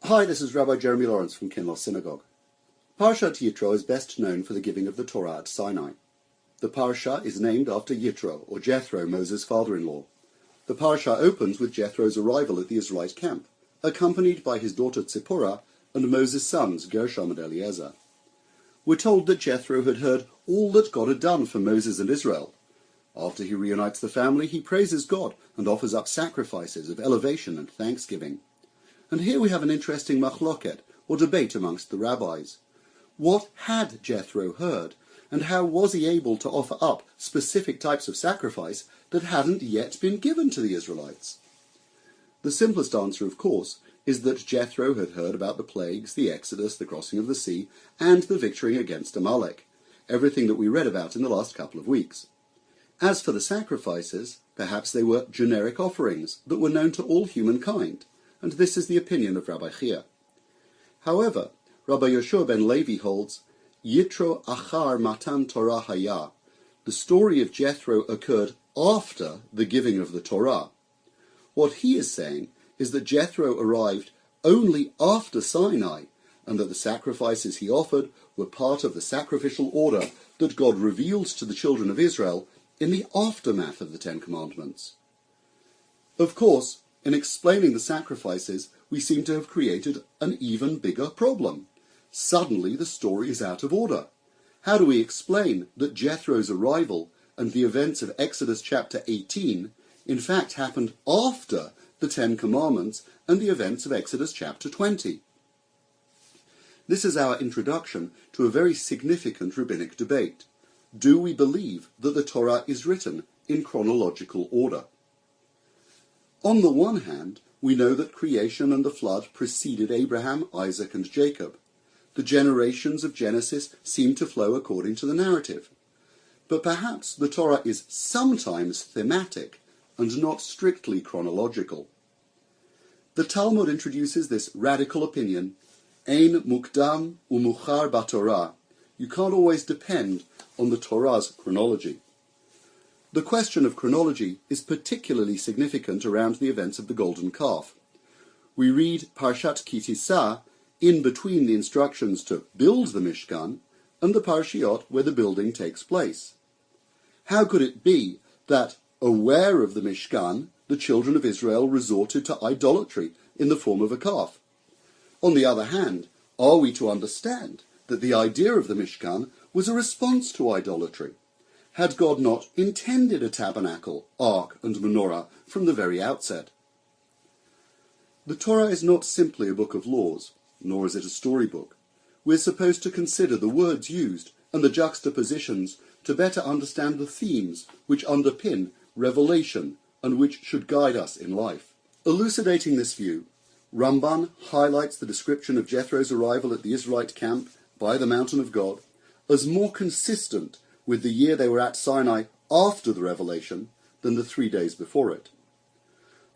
Hi, this is Rabbi Jeremy Lawrence from Kinloss Synagogue. Parashat Yitro is best known for the giving of the Torah at Sinai. The parasha is named after Yitro, or Jethro, Moses' father-in-law. The parasha opens with Jethro's arrival at the Israelite camp, accompanied by his daughter Tzipporah and Moses' sons Gershom and Eliezer. We're told that Jethro had heard all that God had done for Moses and Israel. After he reunites the family, he praises God and offers up sacrifices of elevation and thanksgiving. And here we have an interesting machloket, or debate amongst the rabbis. What had Jethro heard, and how was he able to offer up specific types of sacrifice that hadn't yet been given to the Israelites? The simplest answer, of course, is that Jethro had heard about the plagues, the Exodus, the crossing of the sea, and the victory against Amalek, everything that we read about in the last couple of weeks. As for the sacrifices, perhaps they were generic offerings that were known to all humankind, and this is the opinion of Rabbi Chia. However, Rabbi Yoshua ben Levi holds, Yitro achar Matan Torah haya. The story of Jethro occurred after the giving of the Torah. What he is saying is that Jethro arrived only after Sinai, and that the sacrifices he offered were part of the sacrificial order that God revealed to the children of Israel in the aftermath of the Ten Commandments. Of course, in explaining the sacrifices, we seem to have created an even bigger problem. Suddenly the story is out of order. How do we explain that Jethro's arrival and the events of Exodus chapter 18 in fact happened after the Ten Commandments and the events of Exodus chapter 20? This is our introduction to a very significant rabbinic debate. Do we believe that the Torah is written in chronological order? On the one hand, we know that creation and the flood preceded Abraham, Isaac, and Jacob. The generations of Genesis seem to flow according to the narrative. But perhaps the Torah is sometimes thematic and not strictly chronological. The Talmud introduces this radical opinion, Ein mukdam umuchar b'Torah. You can't always depend on the Torah's chronology. The question of chronology is particularly significant around the events of the Golden Calf. We read Parashat Kitisa in between the instructions to build the Mishkan and the Parashiot where the building takes place. How could it be that, aware of the Mishkan, the children of Israel resorted to idolatry in the form of a calf? On the other hand, are we to understand that the idea of the Mishkan was a response to idolatry? Had God not intended a tabernacle, ark, and menorah from the very outset? The Torah is not simply a book of laws, nor is it a storybook. We're supposed to consider the words used and the juxtapositions to better understand the themes which underpin revelation and which should guide us in life. Elucidating this view, Ramban highlights the description of Jethro's arrival at the Israelite camp by the mountain of God as more consistent with the year they were at Sinai after the revelation than the 3 days before it.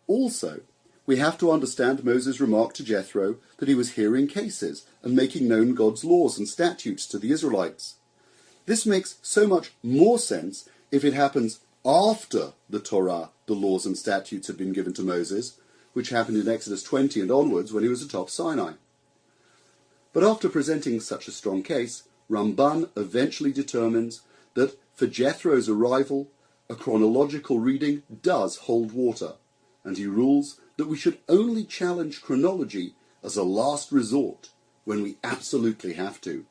Also, we have to understand Moses' remark to Jethro that he was hearing cases and making known God's laws and statutes to the Israelites. This makes so much more sense if it happens after the Torah, the laws and statutes had been given to Moses, which happened in Exodus 20 and onwards when he was atop Sinai. But after presenting such a strong case, Ramban eventually determines that for Jethro's arrival, a chronological reading does hold water, and he rules that we should only challenge chronology as a last resort when we absolutely have to.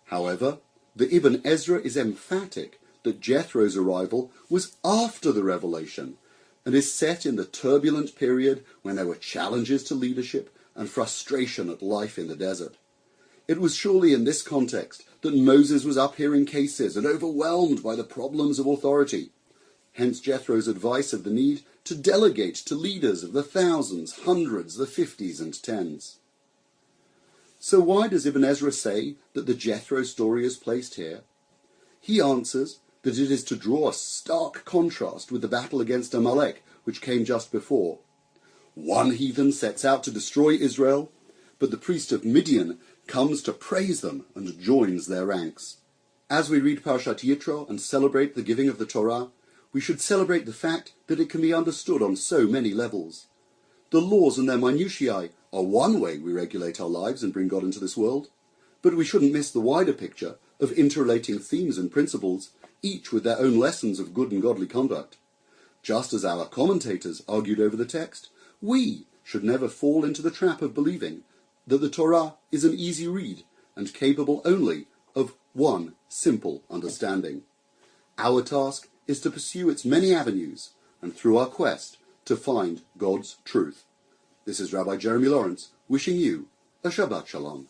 However, the Ibn Ezra is emphatic that Jethro's arrival was after the revelation and is set in the turbulent period when there were challenges to leadership and frustration at life in the desert. It was surely in this context that Moses was up hearing cases and overwhelmed by the problems of authority. Hence Jethro's advice of the need to delegate to leaders of the thousands, hundreds, the 50s and 10s. So why does Ibn Ezra say that the Jethro story is placed here? He answers that it is to draw a stark contrast with the battle against Amalek, which came just before. One heathen sets out to destroy Israel, but the priest of Midian comes to praise them and joins their ranks. As we read Parashat Yitro and celebrate the giving of the Torah, we should celebrate the fact that it can be understood on so many levels. The laws and their minutiae are one way we regulate our lives and bring God into this world, but we shouldn't miss the wider picture of interrelating themes and principles, each with their own lessons of good and godly conduct. Just as our commentators argued over the text, we should never fall into the trap of believing that the Torah is an easy read and capable only of one simple understanding. Our task is to pursue its many avenues, and through our quest, to find God's truth. This is Rabbi Jeremy Lawrence wishing you a Shabbat Shalom.